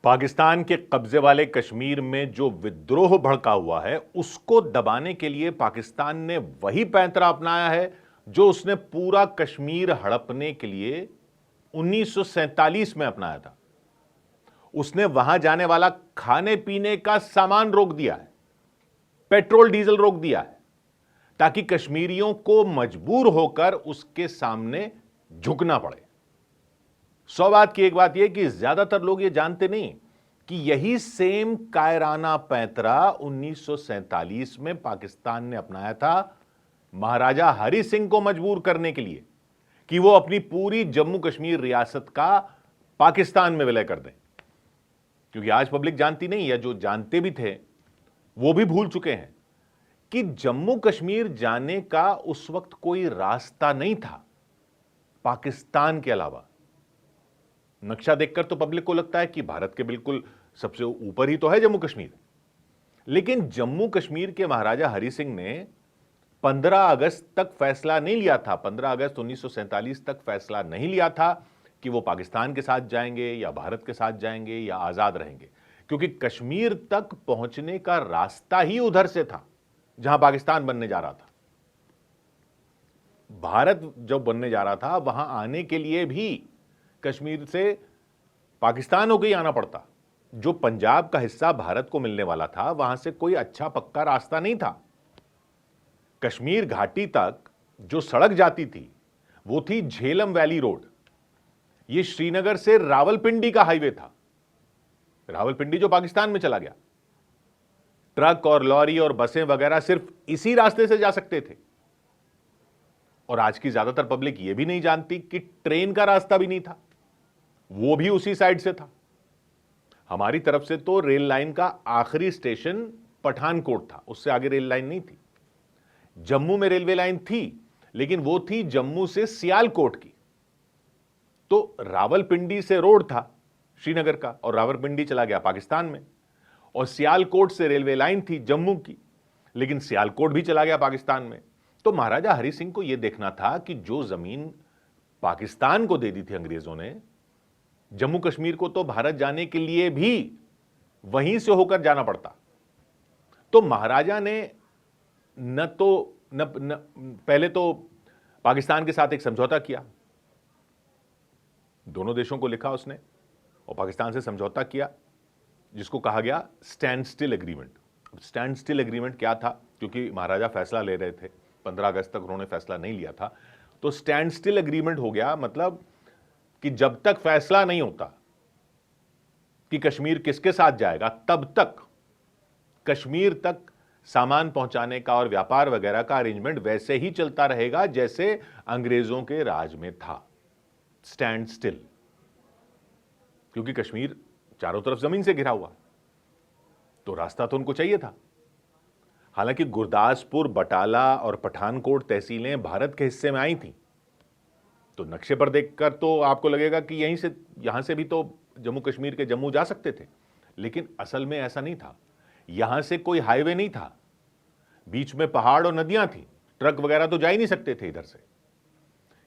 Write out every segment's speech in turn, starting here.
पाकिस्तान के कब्जे वाले कश्मीर में जो विद्रोह भड़का हुआ है उसको दबाने के लिए पाकिस्तान ने वही पैंतरा अपनाया है जो उसने पूरा कश्मीर हड़पने के लिए 1947 में अपनाया था। उसने वहां जाने वाला खाने पीने का सामान रोक दिया है, पेट्रोल डीजल रोक दिया है, ताकि कश्मीरियों को मजबूर होकर उसके सामने झुकना पड़े। सौ बात की एक बात यह कि ज्यादातर लोग ये जानते नहीं कि यही सेम कायराना पैंतरा 1947 में पाकिस्तान ने अपनाया था महाराजा हरि सिंह को मजबूर करने के लिए कि वो अपनी पूरी जम्मू कश्मीर रियासत का पाकिस्तान में विलय कर दें। क्योंकि आज पब्लिक जानती नहीं, या जो जानते भी थे वो भी भूल चुके हैं कि जम्मू कश्मीर जाने का उस वक्त कोई रास्ता नहीं था पाकिस्तान के अलावा। नक्शा देखकर तो पब्लिक को लगता है कि भारत के बिल्कुल सबसे ऊपर ही तो है जम्मू कश्मीर, लेकिन जम्मू कश्मीर के महाराजा हरि सिंह ने 15 अगस्त तक फैसला नहीं लिया था, 15 अगस्त 1947 तक फैसला नहीं लिया था कि वो पाकिस्तान के साथ जाएंगे या भारत के साथ जाएंगे या आजाद रहेंगे, क्योंकि कश्मीर तक पहुंचने का रास्ता ही उधर से था जहां पाकिस्तान बनने जा रहा था। भारत जब बनने जा रहा था वहां आने के लिए भी कश्मीर से पाकिस्तान होकर ही आना पड़ता। जो पंजाब का हिस्सा भारत को मिलने वाला था वहां से कोई अच्छा पक्का रास्ता नहीं था। कश्मीर घाटी तक जो सड़क जाती थी वो थी झेलम वैली रोड। यह श्रीनगर से रावलपिंडी का हाईवे था, रावलपिंडी जो पाकिस्तान में चला गया। ट्रक और लॉरी और बसें वगैरह सिर्फ इसी रास्ते से जा सकते थे। और आज की ज्यादातर पब्लिक यह भी नहीं जानती कि ट्रेन का रास्ता भी नहीं था, वो भी उसी साइड से था। हमारी तरफ से तो रेल लाइन का आखिरी स्टेशन पठानकोट था, उससे आगे रेल लाइन नहीं थी। जम्मू में रेलवे लाइन थी, लेकिन वो थी जम्मू से सियालकोट की। तो रावलपिंडी से रोड था श्रीनगर का, और रावलपिंडी चला गया पाकिस्तान में, और सियालकोट से रेलवे लाइन थी जम्मू की, लेकिन सियालकोट भी चला गया पाकिस्तान में। तो महाराजा हरि सिंह को यह देखना था कि जो जमीन पाकिस्तान को दे दी थी अंग्रेजों ने, जम्मू कश्मीर को तो भारत जाने के लिए भी वहीं से होकर जाना पड़ता। तो महाराजा ने पहले तो पाकिस्तान के साथ एक समझौता किया, दोनों देशों को लिखा उसने और पाकिस्तान से समझौता किया, जिसको कहा गया stand still agreement. Stand still agreement क्या था? क्योंकि महाराजा फैसला ले रहे थे, 15 अगस्त तक उन्होंने फैसला नहीं लिया था, तो स्टैंड स्टिल एग्रीमेंट हो गया, मतलब कि जब तक फैसला नहीं होता कि कश्मीर किसके साथ जाएगा, तब तक कश्मीर तक सामान पहुंचाने का और व्यापार वगैरह का अरेंजमेंट वैसे ही चलता रहेगा जैसे अंग्रेजों के राज में था। स्टैंड स्टिल, क्योंकि कश्मीर चारों तरफ जमीन से घिरा हुआ, तो रास्ता तो उनको चाहिए था। हालांकि गुरदासपुर, बटाला और पठानकोट तहसीलें भारत के हिस्से में आई थी, तो नक्शे पर देखकर तो आपको लगेगा कि यहां से भी तो जम्मू कश्मीर के जम्मू जा सकते थे, लेकिन असल में ऐसा नहीं था। यहां से कोई हाईवे नहीं था, बीच में पहाड़ और नदियां थी, ट्रक वगैरह तो जा ही नहीं सकते थे इधर से।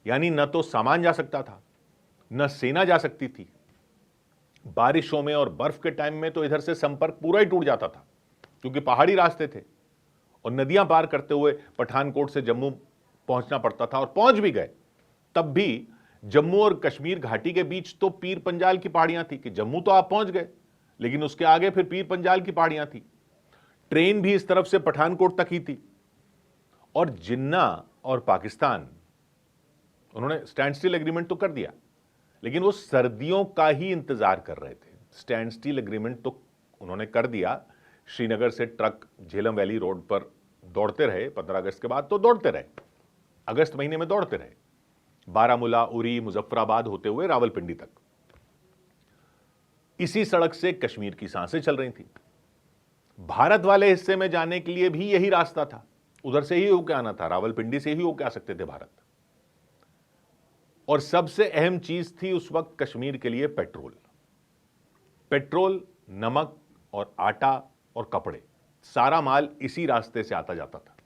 यानी न तो सामान जा सकता था, न सेना जा सकती थी। बारिशों में और बर्फ के टाइम में तो इधर से संपर्क पूरा ही टूट जाता था, क्योंकि पहाड़ी रास्ते थे और नदियां पार करते हुए पठानकोट से जम्मू पहुंचना पड़ता था। और पहुंच भी गए तब भी जम्मू और कश्मीर घाटी के बीच तो पीर पंजाल की पहाड़ियां थी कि जम्मू तो आप पहुंच गए, लेकिन उसके आगे फिर पीर पंजाल की पहाड़ियां थी। ट्रेन भी इस तरफ से पठानकोट तक ही थी। और जिन्ना और पाकिस्तान, उन्होंने स्टैंड स्टिल एग्रीमेंट तो कर दिया, लेकिन वो सर्दियों का ही इंतजार कर रहे थे। स्टैंड स्टिल एग्रीमेंट तो उन्होंने कर दिया, श्रीनगर से ट्रक झेलम वैली रोड पर दौड़ते रहे, 15 अगस्त के बाद तो दौड़ते रहे, अगस्त महीने में दौड़ते रहे, बारामूला, उरी, मुजफ्फराबाद होते हुए रावलपिंडी तक। इसी सड़क से कश्मीर की सांसें चल रही थी। भारत वाले हिस्से में जाने के लिए भी यही रास्ता था, उधर से ही होकर आना था, रावलपिंडी से ही होकर आ सकते थे भारत। और सबसे अहम चीज थी उस वक्त कश्मीर के लिए पेट्रोल। पेट्रोल, नमक और आटा और कपड़े, सारा माल इसी रास्ते से आता जाता था।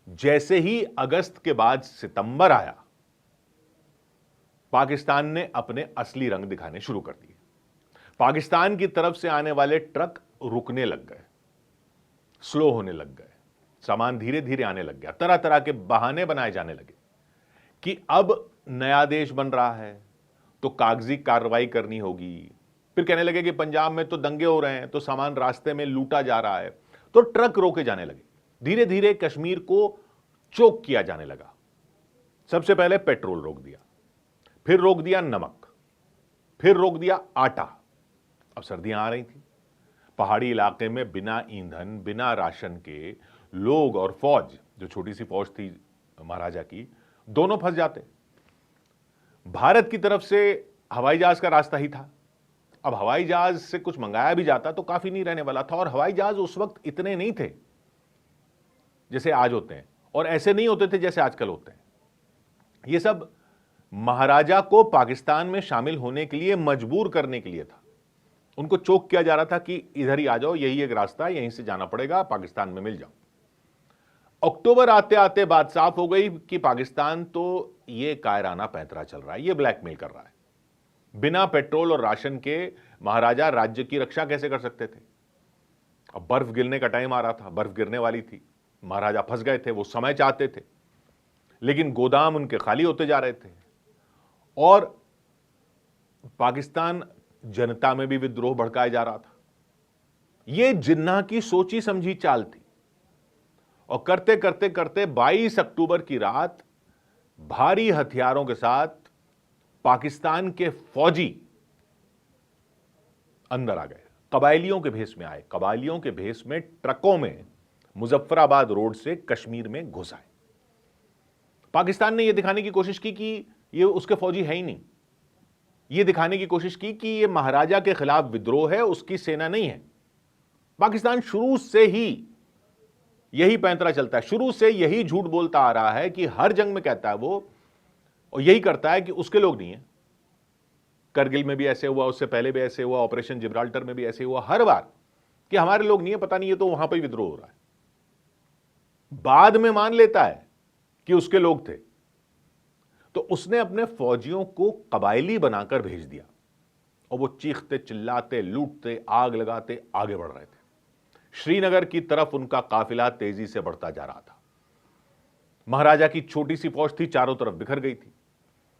जैसे ही अगस्त के बाद सितंबर आया, पाकिस्तान ने अपने असली रंग दिखाने शुरू कर दिए। पाकिस्तान की तरफ से आने वाले ट्रक रुकने लग गए, स्लो होने लग गए, सामान धीरे धीरे आने लग गया। तरह तरह के बहाने बनाए जाने लगे कि अब नया देश बन रहा है तो कागजी कार्रवाई करनी होगी। फिर कहने लगे कि पंजाब में तो दंगे हो रहे हैं तो सामान रास्ते में लूटा जा रहा है, तो ट्रक रोके जाने लगे। धीरे धीरे कश्मीर को चोक किया जाने लगा। सबसे पहले पेट्रोल रोक दिया, फिर रोक दिया नमक, फिर रोक दिया आटा। अब सर्दियां आ रही थी, पहाड़ी इलाके में बिना ईंधन, बिना राशन के लोग और फौज, जो छोटी सी फौज थी महाराजा की, दोनों फंस जाते। भारत की तरफ से हवाई जहाज का रास्ता ही था। अब हवाई जहाज से कुछ मंगाया भी जाता तो काफी नहीं रहने वाला था, और हवाई जहाज उस वक्त इतने नहीं थे जैसे आज होते हैं, और ऐसे नहीं होते थे जैसे आजकल होते हैं। ये सब महाराजा को पाकिस्तान में शामिल होने के लिए मजबूर करने के लिए था। उनको चोक किया जा रहा था कि इधर ही आ जाओ, यही एक रास्ता है, यहीं से जाना पड़ेगा, पाकिस्तान में मिल जाओ। अक्टूबर आते आते बात साफ हो गई कि पाकिस्तान तो ये कायराना पैंतरा चल रहा है, ये ब्लैकमेल कर रहा है। बिना पेट्रोल और राशन के महाराजा राज्य की रक्षा कैसे कर सकते थे? अब बर्फ गिरने का टाइम आ रहा था, बर्फ गिरने वाली थी, महाराजा फंस गए थे। वो समय चाहते थे, लेकिन गोदाम उनके खाली होते जा रहे थे, और पाकिस्तान जनता में भी विद्रोह भड़काया जा रहा था। यह जिन्ना की सोची समझी चाल थी, और करते करते करते 22 अक्टूबर की रात भारी हथियारों के साथ पाकिस्तान के फौजी अंदर आ गए। कबायलियों के भेष में आए, कबायलियों के भेष में ट्रकों में मुजफ्फराबाद रोड से कश्मीर में घुस आए। पाकिस्तान ने यह दिखाने की कोशिश की कि ये उसके फौजी है ही नहीं, यह दिखाने की कोशिश की कि यह महाराजा के खिलाफ विद्रोह है, उसकी सेना नहीं है। पाकिस्तान शुरू से ही यही पैंतरा चलता है, शुरू से यही झूठ बोलता आ रहा है कि हर जंग में कहता है वो, और यही करता है कि उसके लोग नहीं है। करगिल में भी ऐसे हुआ, उससे पहले भी ऐसे हुआ, ऑपरेशन जिब्राल्टर में भी ऐसे हुआ, हर बार कि हमारे लोग नहीं है, पता नहीं है, तो वहां पर विद्रोह हो रहा है। बाद में मान लेता है कि उसके लोग थे, तो उसने अपने फौजियों को कबायली बनाकर भेज दिया, और वो चीखते चिल्लाते लूटते आग लगाते आगे बढ़ रहे थे। श्रीनगर की तरफ उनका काफिला तेजी से बढ़ता जा रहा था। महाराजा की छोटी सी फौज थी, चारों तरफ बिखर गई थी।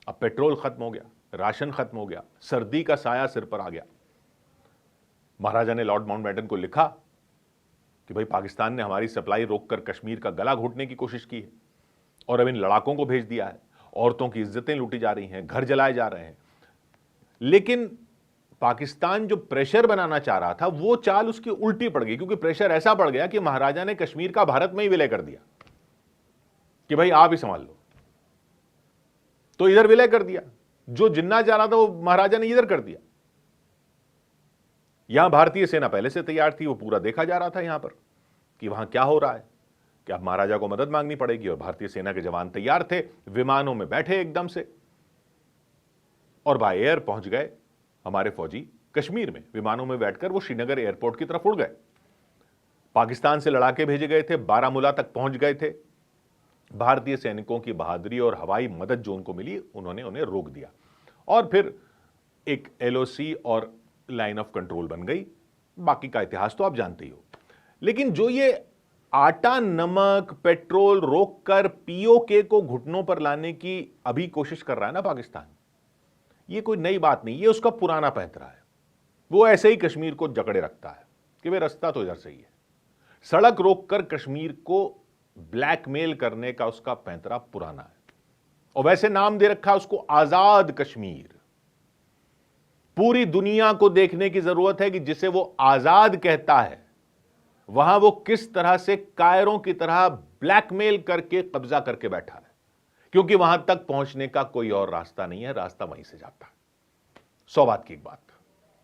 अब पेट्रोल खत्म हो गया, राशन खत्म हो गया, सर्दी का साया सिर पर आ गया। महाराजा ने लॉर्ड माउंटबेटन को लिखा कि भाई पाकिस्तान ने हमारी सप्लाई रोककर कश्मीर का गला घोटने की कोशिश की है, और अब इन लड़ाकों को भेज दिया है, औरतों की इज्जतें लूटी जा रही हैं, घर जलाए जा रहे हैं। लेकिन पाकिस्तान जो प्रेशर बनाना चाह रहा था वो चाल उसकी उल्टी पड़ गई, क्योंकि प्रेशर ऐसा बढ़ गया कि महाराजा ने कश्मीर का भारत में ही विलय कर दिया कि भाई आप ही संभाल लो। तो इधर विलय कर दिया, जो जिन्ना चाह रहा था वो महाराजा ने इधर कर दिया। यहां भारतीय सेना पहले से तैयार थी, वो पूरा देखा जा रहा था यहां पर कि वहां क्या हो रहा है, कि अब महाराजा को मदद मांगनी पड़ेगी, और भारतीय सेना के जवान तैयार थे, विमानों में बैठे एकदम से, और बाय एयर पहुंच गए हमारे फौजी कश्मीर में। विमानों में बैठकर वो श्रीनगर एयरपोर्ट की तरफ उड़ गए। पाकिस्तान से लड़ाके भेजे गए थे, बारामूला तक पहुंच गए थे। भारतीय सैनिकों की बहादुरी और हवाई मदद जो उनको मिली, उन्होंने उन्हें रोक दिया, और फिर एक एलओसी और लाइन ऑफ कंट्रोल बन गई। बाकी का इतिहास तो आप जानते ही हो। लेकिन जो ये आटा, नमक, पेट्रोल रोककर पीओके को घुटनों पर लाने की अभी कोशिश कर रहा है ना पाकिस्तान, ये कोई नई बात नहीं, ये उसका पुराना पैंतरा है। वो ऐसे ही कश्मीर को जकड़े रखता है कि वे रास्ता तो इधर से ही है। सड़क रोककर कश्मीर को ब्लैकमेल करने का उसका पैंतरा पुराना है, और वैसे नाम दे रखा है उसको आजाद कश्मीर। पूरी दुनिया को देखने की जरूरत है कि जिसे वो आजाद कहता है वहां वो किस तरह से कायरों की तरह ब्लैकमेल करके कब्जा करके बैठा है, क्योंकि वहां तक पहुंचने का कोई और रास्ता नहीं है, रास्ता वहीं से जाता है। 100 बात की एक बात।